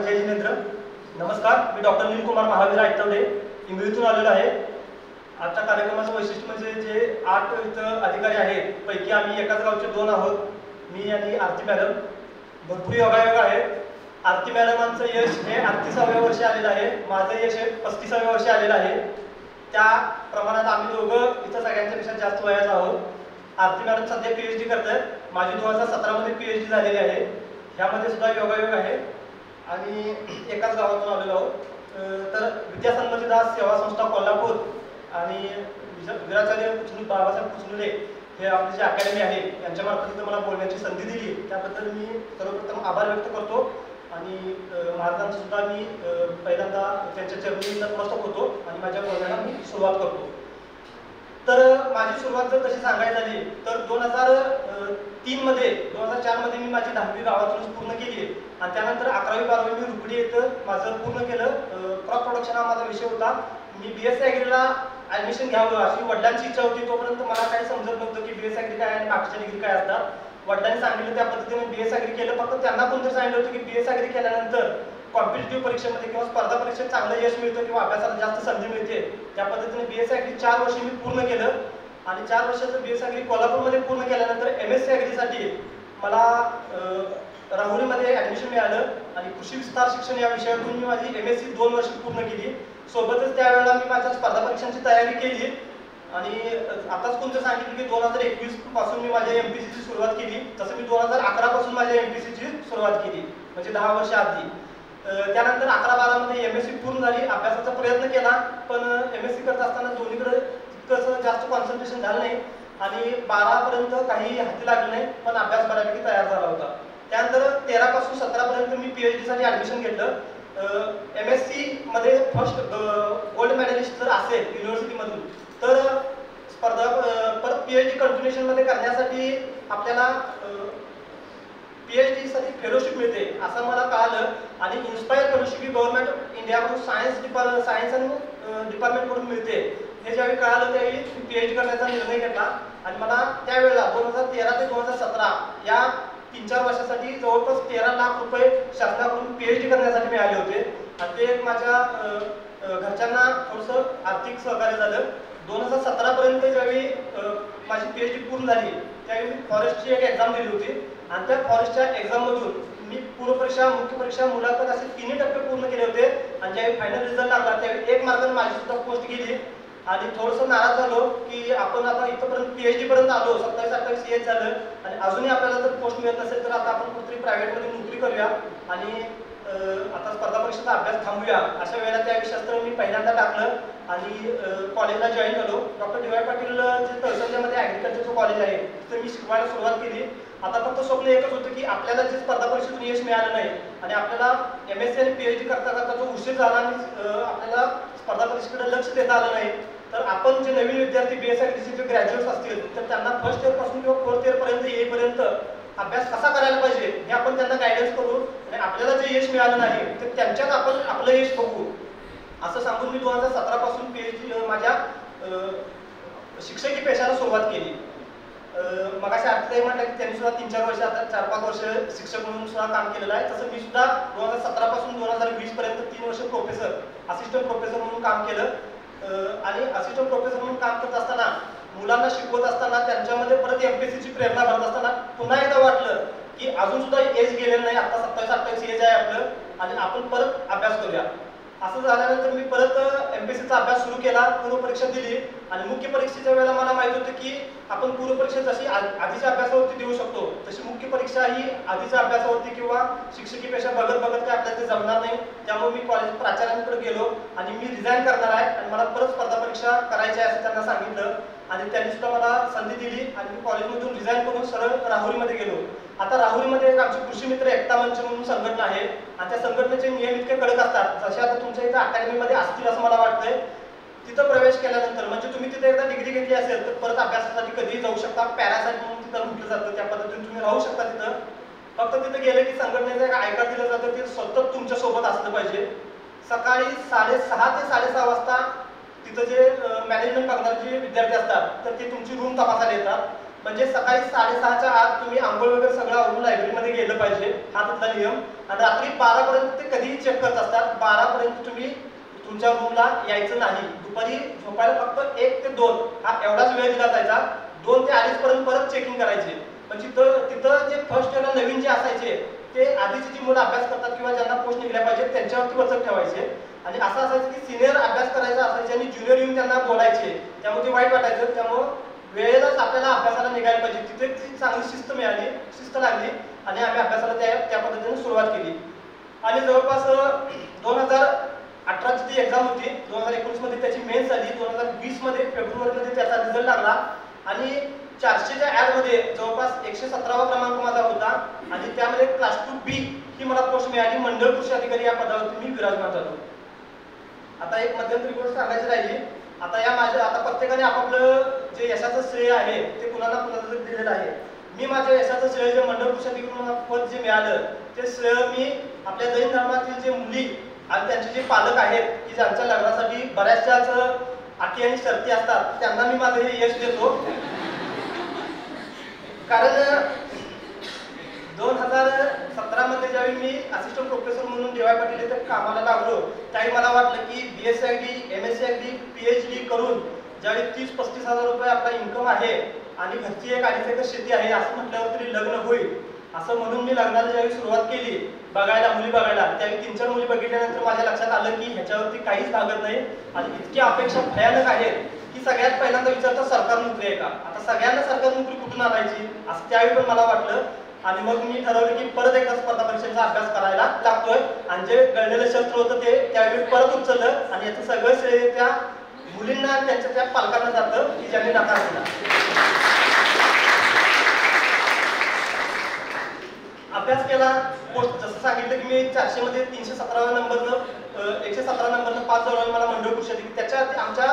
Doctor जय जिनेंद्र. नमस्कार, मी doctor नील कुमार महावीर आयतवडे इंगळीतून आलेलो आहे. आजच्या कार्यक्रमाचं वैशिष्ट्य म्हणजे जे 8 इथं अधिकारी आहेत पैकी आम्ही एकाच गावचे 2 आहोत, मी आणि आरती मॅडम. भरपूर योगायोग आहे. आरती मॅडमांचं यश हे 38व्या वर्षी आलेलं आहे, माझं यश हे 35व्या वर्षी आलेलं आहे. त्या प्रमाणात आम्ही दोघं इथं सगळ्यांच्यापेक्षा जास्त वयाचं आहोत. आरती मॅडम सध्या PhD करतात, माझी 2017 मध्ये PhD झालेली आहे. ह्यामध्ये सुद्धा योगायोग आहे आणि एकाच गावातून आलेलो आहोत. तर विद्या सन्मतीदास सेवा संस्था कोल्हापूर आणि वीराचार्य बाबासाहेब कुचनुले हे आपली जी अकॅडमी आहे यांच्यामार्फत इथं मला बोलण्याची संधी दिली, त्याबद्दल मी सर्वप्रथम आभार व्यक्त करतो. आणि महाराजांचं सुद्धा मी पहिल्यांदा त्यांच्या चरणी नतमस्तक होतो आणि माझ्या बोलण्याला मी सुरुवात करतो. तर माझी सुरुवात जर तशी सांगायची झाली तर 2003 मध्ये 2004 मध्ये मी माझी 10वी गावातूनच पूर्ण केली आणि त्यानंतर 11वी 12वी मी रुपडी येतं माझं पूर्ण केलं. क्रॉप प्रोडक्शन हा माझा विषय होता. मी BSc ॲग्रीला ॲडमिशन घ्यावं अशी वडिलांची इच्छा होती. तोपर्यंत मला काही समजत नव्हतं की BSc ॲग्री काय आणि बाकीच्या डिग्री काय असतात. वडिलांनी सांगितलं त्या पद्धतीने BSc ॲग्री केलं. फक्त त्यांना कोणतरी सांगितलं होतं की BSc ॲग्री केल्यानंतर कॉम्पिटिटिव्ह परीक्षेमध्ये किंवा स्पर्धा परीक्षेत चांगलं यश मिळतं किंवा अभ्यासाला जास्त संधी मिळते. त्या पद्धतीने BSc ॲग्री 4 वर्ष मी पूर्ण केलं आणि 4 वर्षाचं BSc ॲग्री कोल्हापूरमध्ये पूर्ण केल्यानंतर MSc ॲग्रीसाठी मला राहुरीमध्ये ॲडमिशन मिळालं आणि कृषी विस्तार शिक्षण या विषयातून मी माझी MSc 2 वर्ष पूर्ण केली. सोबतच त्यावेळेला मी माझ्या स्पर्धा परीक्षांची तयारी केली आणि आताच कोणतं सांगितलं की 2021 पासून मी माझ्या MPSCची सुरुवात केली. तसं मी 2011 पासून माझ्या MPSCची सुरुवात केली, म्हणजे 10 वर्ष आधी. त्यानंतर 11-12 मध्ये MSc पूर्ण झाली. अभ्यासाचा प्रयत्न केला पण MSc करत असताना दोन्हीकडे तितकंसं जास्त कॉन्सन्ट्रेशन झालं नाही आणि 12 पर्यंत काही हाती लागलं नाही, पण अभ्यास बऱ्यापैकी तयार झाला होता. त्यानंतर 13 पासून 17 पर्यंत मी PhD साठी ॲडमिशन घेतलं. MSc मध्ये फर्स्ट गोल्ड मेडलिस्ट जर असेल युनिव्हर्सिटीमधून तर स्पर्धा परत PhD कंटिन्युएशन मध्ये करण्यासाठी आपल्याला PhD साठी फेलोशिप मिळते असं मला कळालं आणि इन्स्पायर फेलोशिप ही गव्हर्नमेंट इंडियाकडून सायन्स डिपार्टमेंटकडून मिळते. हे ज्यावेळी कळालं त्यावेळी PhD करण्याचा निर्णय घेतला आणि मला त्यावेळेला 2013 ते 2017 या 3-4 वर्षासाठी जवळपास 13 लाख रुपये शासनाकडून PhD करण्यासाठी मिळाले होते आणि ते माझ्या घरच्यांना थोडंसं आर्थिक सहकार्य झालं. 2017 पर्यंत ज्यावेळी माझी PhD पूर्ण झाली त्यावेळी मी फॉरेस्टची एक एक्झाम दिली होती आणि त्या फॉरेस्टच्या एक्झाममधून मी पूर्वपरीक्षा, मुख्य परीक्षा, मुलाखत असे 3 टप्पे पूर्ण केले होते आणि ज्यावेळी फायनल रिझल्ट लागला त्यावेळी 1 मार्काने माझी सुद्धा पोस्ट गेली आणि थोडंसं नाराज झालो की आपण आता इथपर्यंत PhD पर्यंत आलो, 27-28 एज झालं आणि अजूनही आपल्याला जर पोस्ट मिळत नसेल तर आता आपण कुठेतरी प्रायव्हेटमध्ये नोकरी करूया आणि आता स्पर्धा परीक्षेचा अभ्यास थांबूया. अशा वेळेला त्या विषयास्त्र मी पहिल्यांदा टाकलं आणि कॉलेजला जॉईन झालो. डॉक्टर DY पाटील जे तळसंजामध्ये ॲग्रिकल्चरचं कॉलेज आहे तिथे मी शिकवायला सुरुवात केली. आता फक्त स्वप्न एकच होतं की आपल्याला जे स्पर्धा परीक्षेतून यश मिळालं नाही आणि आपल्याला MSc आणि PhD करता करता जो उशीर झाला आणि आपल्याला स्पर्धा परीक्षेकडे लक्ष देता आलं नाही तर आपण जे नवीन विद्यार्थी BSc ॲग्रीचे जे ग्रॅज्युएट्स असतील तर त्यांना फर्स्ट इयर पासून किंवा 4th इयर पर्यंत येईपर्यंत अभ्यास कसा करायला पाहिजे हे आपण त्यांना गायडन्स करू आणि आपल्याला जे यश मिळालं नाही तर त्यांच्यात आपण आपलं यश बघू असं सांगून मी 2017 पासून PhD माझ्या शिक्षकी पेशाला सुरुवात केली. मग अशा अर्थातही म्हटलं की त्यांनी सुद्धा 3-4 वर्ष आता 4-5 वर्ष शिक्षक म्हणून सुद्धा काम केलेलं आहे. तसं मी सुद्धा 2017 पासून 2020 पर्यंत 3 वर्ष प्रोफेसर, असिस्टंट प्रोफेसर म्हणून काम केलं आणि असिस्टंट प्रोफेसर म्हणून काम करत असताना मुलांना शिकवत असताना त्यांच्यामध्ये परत MPSCची प्रेरणा भरत असताना पुन्हा एकदा वाटलं की अजून सुद्धा एज गेलेलं नाही, आता 27-28 एज आहे आपलं आणि आपण परत अभ्यास करूया. असं झाल्यानंतर मी परत MPSCचा अभ्यास सुरू केला, पूर्वपरीक्षा दिली आणि मुख्य परीक्षेच्या वेळेला मला माहित होतं की आपण पूर्वपरीक्षा जशी आधीच्या अभ्यासावरती देऊ शकतो तशी मुख्य परीक्षा ही आधीच्या अभ्यासावरती किंवा शिक्षकी पेशा बघत काय आपल्याला ते जमणार नाही. त्यामुळे मी कॉलेज प्राचार्यांकडे गेलो आणि मी रिझाईन करणार आहे आणि मला परत स्पर्धा परीक्षा करायची आहे असं त्यांना सांगितलं आणि त्यांनी सुद्धा मला संधी दिली आणि मी कॉलेजमधून रिझाईन करून सरळ राहुरीमध्ये गेलो. आता राहुरीमध्ये एक आमचे कृषी मित्र एकता मंच म्हणून संघटना आहे आणि त्या संघटनेचे नियम इतके कडक असतात जसे आता तुमच्या इथं अकॅडमीमध्ये असतील असं मला वाटतंय. तिथं प्रवेश केल्यानंतर म्हणजे तुम्ही तिथे एकदा डिग्री घेतली असेल तर परत अभ्यासासाठी कधीही जाऊ शकता. पॅरासाईट म्हणून तिथं म्हटलं जातं, त्या पद्धतीने तुम्ही राहू शकता तिथं. फक्त तिथे गेले की संघटनेचं एक आय कार्ड दिलं जातं, ते सतत तुमच्या सोबत असलं पाहिजे. सकाळी 6:30 ते 6:30 वाजता तिथं जे मॅनेजमेंट बघणारे जे विद्यार्थी असतात तर ते तुमची रूम तपासायला येतात म्हणजे सकाळी 6:30च्या आत तुम्ही आंघोळ वगैरे सगळं आवरून लायब्ररीमध्ये गेलं पाहिजे, हा तिथला नियम. आणि रात्री 12पर्यंत ते कधीही चेक करत असतात. 12पर्यंत तुम्ही तुमच्या रूमला यायचं नाही. दुपारी झोपायला फक्त 1 ते 2 हा एवढाच वेळ दिला जायचा. 2 ते 2:30 पर्यंत परत चेकिंग करायचे. पण तिथं जे फर्स्ट इयरला नवीन जे असायचे ते आधीची जी मुलं अभ्यास करतात किंवा ज्यांना पोस्ट निघल्या पाहिजे त्यांच्यावरती वचक ठेवायचे. आणि असं असायचं की सिनियर अभ्यास करायचा असायचे आणि ज्युनियर येऊन त्यांना बोलायचे, त्यामुळे ते वाईट वाटायचं. त्यामुळं वेळेलाच आपल्याला अभ्यासाला निघायला पाहिजे. तिथे ती चांगली शिस्त लागली आणि आम्ही अभ्यासाला त्या पद्धतीने सुरुवात केली. आणि जवळपास 2018ची ती एक्झाम होती, 2019 मध्ये त्याची मेन्स झाली, 2020 मध्ये फेब्रुवारीमध्ये त्याचा रिझल्ट लागला. आणि 400च्या ॲडमध्ये जवळपास 117वा क्रमांक माझा होता. आणि त्यामध्ये क्लास 2B ही मला पोस्ट मिळाली. मंडळ कृषी अधिकारी या पदावरती मी विराजमान झालो. आता एक मध्यंतरी गोष्ट सांगायची राहिली. आता प्रत्येकाने आपापलं जे यशाचं श्रेय आहे ते कुणाला दिलेलं आहे. मी माझ्या यशाचं श्रेय जे मंडळ कृषी अधिकारी पद जे मिळालं ते श्रेय मी आपल्या जैन धर्मातील जे मुली आणि त्यांचे जे पालक आहेत की ज्यांच्या लग्नासाठी बऱ्याचशाच अटी आणि शर्ती असतात त्यांना मी माझं हे यश देतो. कारण 2017 मध्ये ज्यावेळी मी असिस्टंट प्रोफेसर म्हणून DY पाटील इथे कामाला लागलो त्यावेळी मला वाटलं की BSc, MSc, PhD करून ज्यावेळी 30-35 हजार रुपये आपला इन्कम आहे आणि घरची 1-2.5 एकर शेती आहे असं म्हटल्यावर तरी लग्न होईल असं म्हणून मी लग्नाला ज्यावेळी सुरुवात केली मुली बघायला, त्यावेळी 3-4 मुली बघितल्यानंतर माझ्या लक्षात आलं की ह्याच्यावरती काहीच भागत नाही. आणि इतक्या अपेक्षा भयानक आहेत की सगळ्यात पहिल्यांदा विचारतं सरकारी नोकरी आहे का. आता सगळ्यांना सरकारी नोकरी कुठून आणायची असं त्यावेळी पण मला वाटलं. आणि मग मी ठरवलं की परत एकदा स्पर्धा परीक्षेचा अभ्यास करायला लागतोय. आणि जे गळलेलं शस्त्र होतं ते त्यावेळी परत उचललं. आणि याचं सगळं श्रेय त्या मुलींना त्यांच्या त्या पालकांना जातं की ज्यांनी नकार दिला. अभ्यास केला. पोस्ट जसं सांगितलं की मी 400 मध्ये 317 नंबरनं 117 नंबरनं पास झालो. मला मंडळ कृषी अधिकारी त्याच्या आमच्या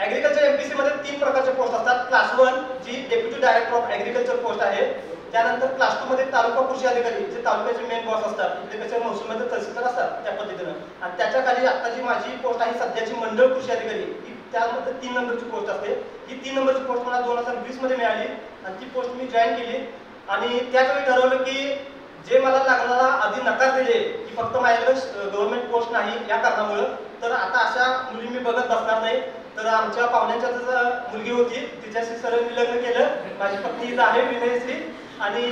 ऍग्रिकल्चर MPC मध्ये 3 प्रकारचे पोस्ट असतात. क्लास 1 जी deputy director of agriculture post आहे. त्यानंतर क्लास 2 मध्ये तालुका कृषी अधिकारी जे तालुक्याचे मेन बॉस असतात, इथे कसे महसूलमध्ये तहसीलदार असतात त्या पद्धतीनं. आणि त्याच्या खाली आता जी माझी पोस्ट आहे सध्याची मंडळ कृषी अधिकारी ही त्यामध्ये 3 नंबरची पोस्ट असते. ही 3 नंबरची पोस्ट मला 2020 मध्ये मिळाली आणि ती पोस्ट मी जॉईन केली. आणि त्याचवेळी ठरवलं की जे मला लागणारा आधी नकार दिले की फक्त माझ्याकडे गव्हर्नमेंट पोस्ट नाही या कारणामुळं, तर आता अशा मुली मी बघत बसणार नाही. तर आमच्या पाहुण्यांच्या मुलगी होती तिच्याशी सरळ मी लग्न केलं. माझी पत्नी इथं आहे विनयश्री. आणि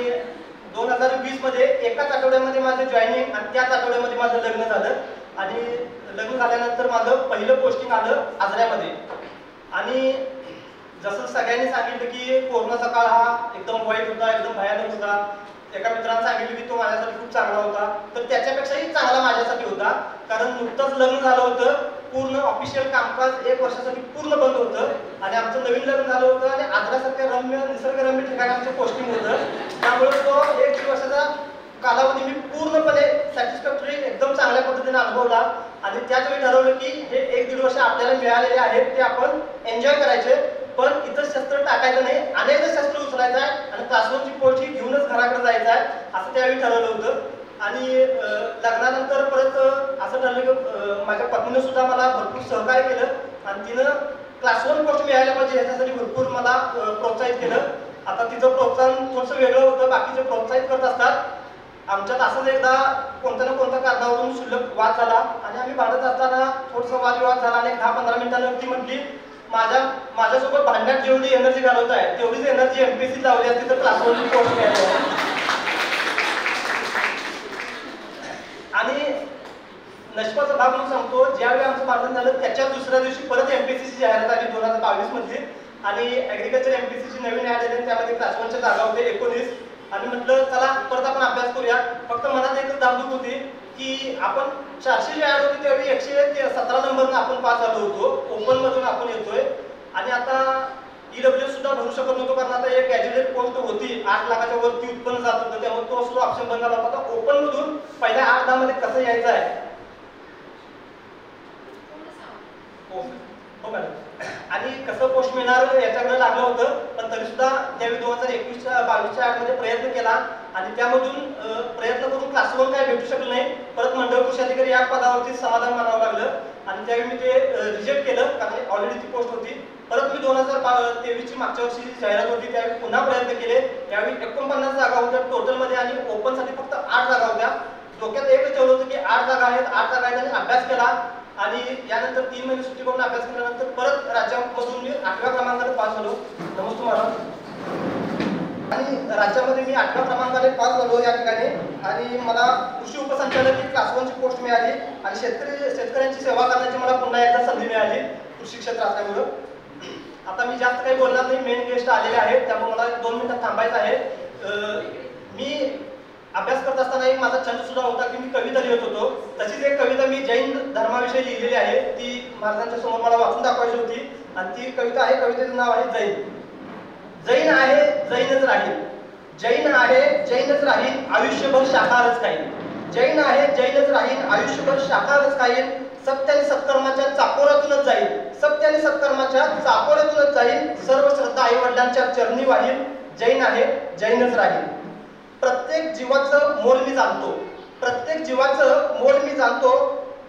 2020 मध्ये एकाच आठवड्यामध्ये माझं जॉईनिंग आणि त्याच आठवड्यामध्ये माझं लग्न झालं. आणि लग्न झाल्यानंतर माझं पहिलं पोस्टिंग आलं आजऱ्यामध्ये. आणि जसं सगळ्यांनी सांगितलं की कोरोनाचा काळ हा एकदम वाईट होता, एकदम भयानक होता. एका मित्राने सांगितलं की तो माझ्यासाठी खूप चांगला होता, तर त्याच्यापेक्षाही चांगला माझ्यासाठी होता. कारण नुकतंच लग्न झालं होतं, पूर्ण ऑफिशियल कामकाज 1 वर्षासाठी पूर्ण बंद होतं. आणि आमचं नवीन लग्न झालं होतं आणि आजऱ्यासारख्या निसर्गरम्य ठिकाणी आमचं पोस्टिंग होतं. त्यामुळे तो 1-1.5 वर्षाचा कालावधी मी पूर्णपणे सॅटिस्फॅक्टरी एकदम चांगल्या पद्धतीने अनुभवला. आणि त्याच वेळी ठरवलं की हे 1-1.5 वर्ष आपल्याला मिळालेले आहेत ते आपण एन्जॉय करायचे. पण इथं शस्त्र टाकायचं नाही, अनेक शस्त्र उचलायचं आहे आणि क्लासरूमची पोस्ट ही घेऊनच घराकडे जायचं आहे असं त्यावेळी ठरवलं होतं. आणि लग्नानंतर परत असं ठरलं की माझ्या पत्नीनं सुद्धा मला भरपूर सहकार्य केलं आणि तिनं क्लास 1 पोस्ट मिळायला पाहिजे ह्याच्यासाठी भरपूर मला प्रोत्साहित केलं. आता तिचं प्रोत्साहन थोडंसं वेगळं होतं, बाकीचे प्रोत्साहित करत असतात. आमच्यात असंच एकदा कोणत्या ना कोणत्या कारणावरून शुल्लक वाद झाला आणि आम्ही भांडत असताना थोडंसं वादविवाद झाला. आणि 10-15 मिनिटांनी ती म्हटली माझ्यासोबत भांडण्यात जेवढी एनर्जी घालवत आहे तेवढीच एनर्जी MPSC लावली असती तर क्लास 1 पोस्ट मिळाली. आणि नशिबाचा भाग म्हणून सांगतो, ज्यावेळी आमचं भांडण झालं त्याच्या दुसऱ्या दिवशी परत MPSCची जाहिरात आली 2022 मध्ये. आणि ऍग्रिकल्चर MPSCची नवीन ऍड आली, त्यामध्ये क्लास 1च्या जागा होते 19. आणि म्हटलं चला परत आपण अभ्यास करूया. फक्त मनात एकच धाकधूक होती की आपण 400ची ऍड होती त्यावेळी 117 नंबरनं आपण पास झालो होतो, ओपन मधून आपण येतोय. आणि आता EWS सुद्धा भरू शकत नव्हतो कारण आता एक गॅजेटेड पोस्ट होती 8 लाखाच्या वरती उत्पन्न जात होतं, त्यामुळे तो सुद्धा ऑप्शन बंद झाला होता. ओपन मधून पहिल्या 8-10 मध्ये कसं यायचं आहे हो मॅडम. आणि कसं पोस्ट मिळणार याच्याकडे लागलं होतं. पण तरी सुद्धा त्यावेळी 2021-22च्या ऍडमध्ये प्रयत्न केला आणि त्यामधून प्रयत्न करून क्लास 1 काय भेटू शकलं नाही. परत मंडळ कृषी अधिकारी इंजिनियर या पदावरती समाधान मानावं लागलं आणि त्यावेळी मी ते रिजेक्ट केलं कारण ऑलरेडी ती पोस्ट होती. परत मी 2023 ची मागच्या वर्षी जाहिरात होती त्यावेळी पुन्हा प्रयत्न केले. यावेळी 49 जागा होत्या टोटलमध्ये आणि ओपनसाठी फक्त 8 जागा होत्या. डोक्यात एकच ठेवलं होतं की 8 जागा आहेत आणि अभ्यास केला आणि यानंतर 3 महिने सुट्टी करून अभ्यास केल्यानंतर परत राज्यामधून मी 8व्या क्रमांकाने पास झालो. नमस्ते महाराज. आणि राज्यामध्ये मी 8व्या क्रमांकाने पास झालो या ठिकाणी आणि मला कृषी उपसंचालक ही क्लास 1 ची पोस्ट मिळाली आणि शेतकऱ्यांची सेवा करण्याची मला पुन्हा एकदा संधी मिळाली कृषी क्षेत्र असल्यामुळं. आता मी जास्त काही बोलणार नाही, मेन गेस्ट आलेले आहेत त्यामुळे मला 2 मिनिटात थांबायचं आहे. मी अभ्यास करत असताना एक माझा छंद सुद्धा होता की मी कविता लिहित होतो. तशीच एक कविता मी जैन धर्माविषयी लिहिलेली आहे, ती महाराजांच्या समोर मला वाचून दाखवायची होती आणि ती कविता आहे, कवितेचं नाव आहे जैन. जैन आहे जैनच राहील, जैन आहे जैनच राहील, आयुष्यभर शाकाहारच खाईल. जैन आहे जैनच राहील, आयुष्यभर शाकाहारच खाईल. सत्य आणि सत्कर्माच्या चाकोऱ्यातूनच जाईल, सत्य आणि सत्कर्माच्या चाकोऱ्यातूनच जाईल. सर्व श्रद्धा आई वडिलांच्या चरणी वाहील. जैन आहे जैनच राहील. प्रत्येक जीवाचं मोल मी जाणतो, प्रत्येक जीवाचं मोल मी जाणतो,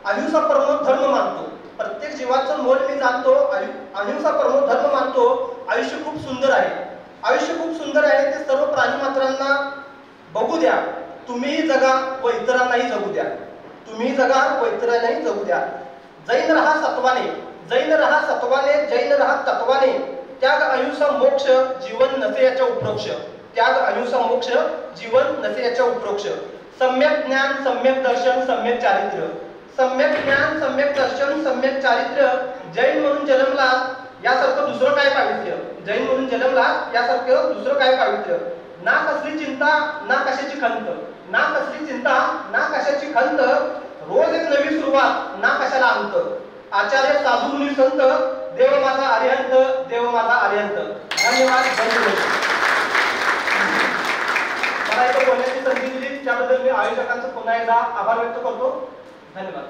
अहिंसा परमो धर्म मानतो. प्रत्येक जीवाचं मोल मी जाणतो, अहिंसा परमो धर्म मानतो. आयुष्य खूप सुंदर आहे, आयुष्य खूप सुंदर आहे, ते सर्व प्राणी मात्रांना बघू द्या. तुम्ही जगा व इतरांनाही जगू द्या, तुम्ही जगा व इतरांनाही जगू द्या. जैन रहा सत्वाने, जैन रहा सत्वाने, जैन रहा तत्वाने. त्याग अहिंसा मोक्ष जीवन नसे याच्या उपरोक्ष, त्याग अहिंसा मोक्ष जीवन नसे याच्या उपरोक्ष. सम्यक ज्ञान सम्यक दर्शन सम्यक चारित्र्य, सम्यक ज्ञान सम्यक दर्शन सम्यक चारित्र्य. जैन म्हणून जन्मला यासारखं दुसरं काय पावित्र्य, जैन म्हणून जन्मला यासारखं दुसरं काय पावित्र्य. ना कसली चिंता ना कशाची खंत, ना कसली चिंता ना कशाची खंत. रोज एक नवी सुरुवात ना कशाला अंत. आचार्य साधू मुनी संत, देव माझा अरिहंत, देव माझा अरिहंत. धन्यवाद. मला इथं बोलण्याची संधी दिली त्याबद्दल मी आयोजकांचा पुन्हा एकदा आभार व्यक्त करतो. धन्यवाद.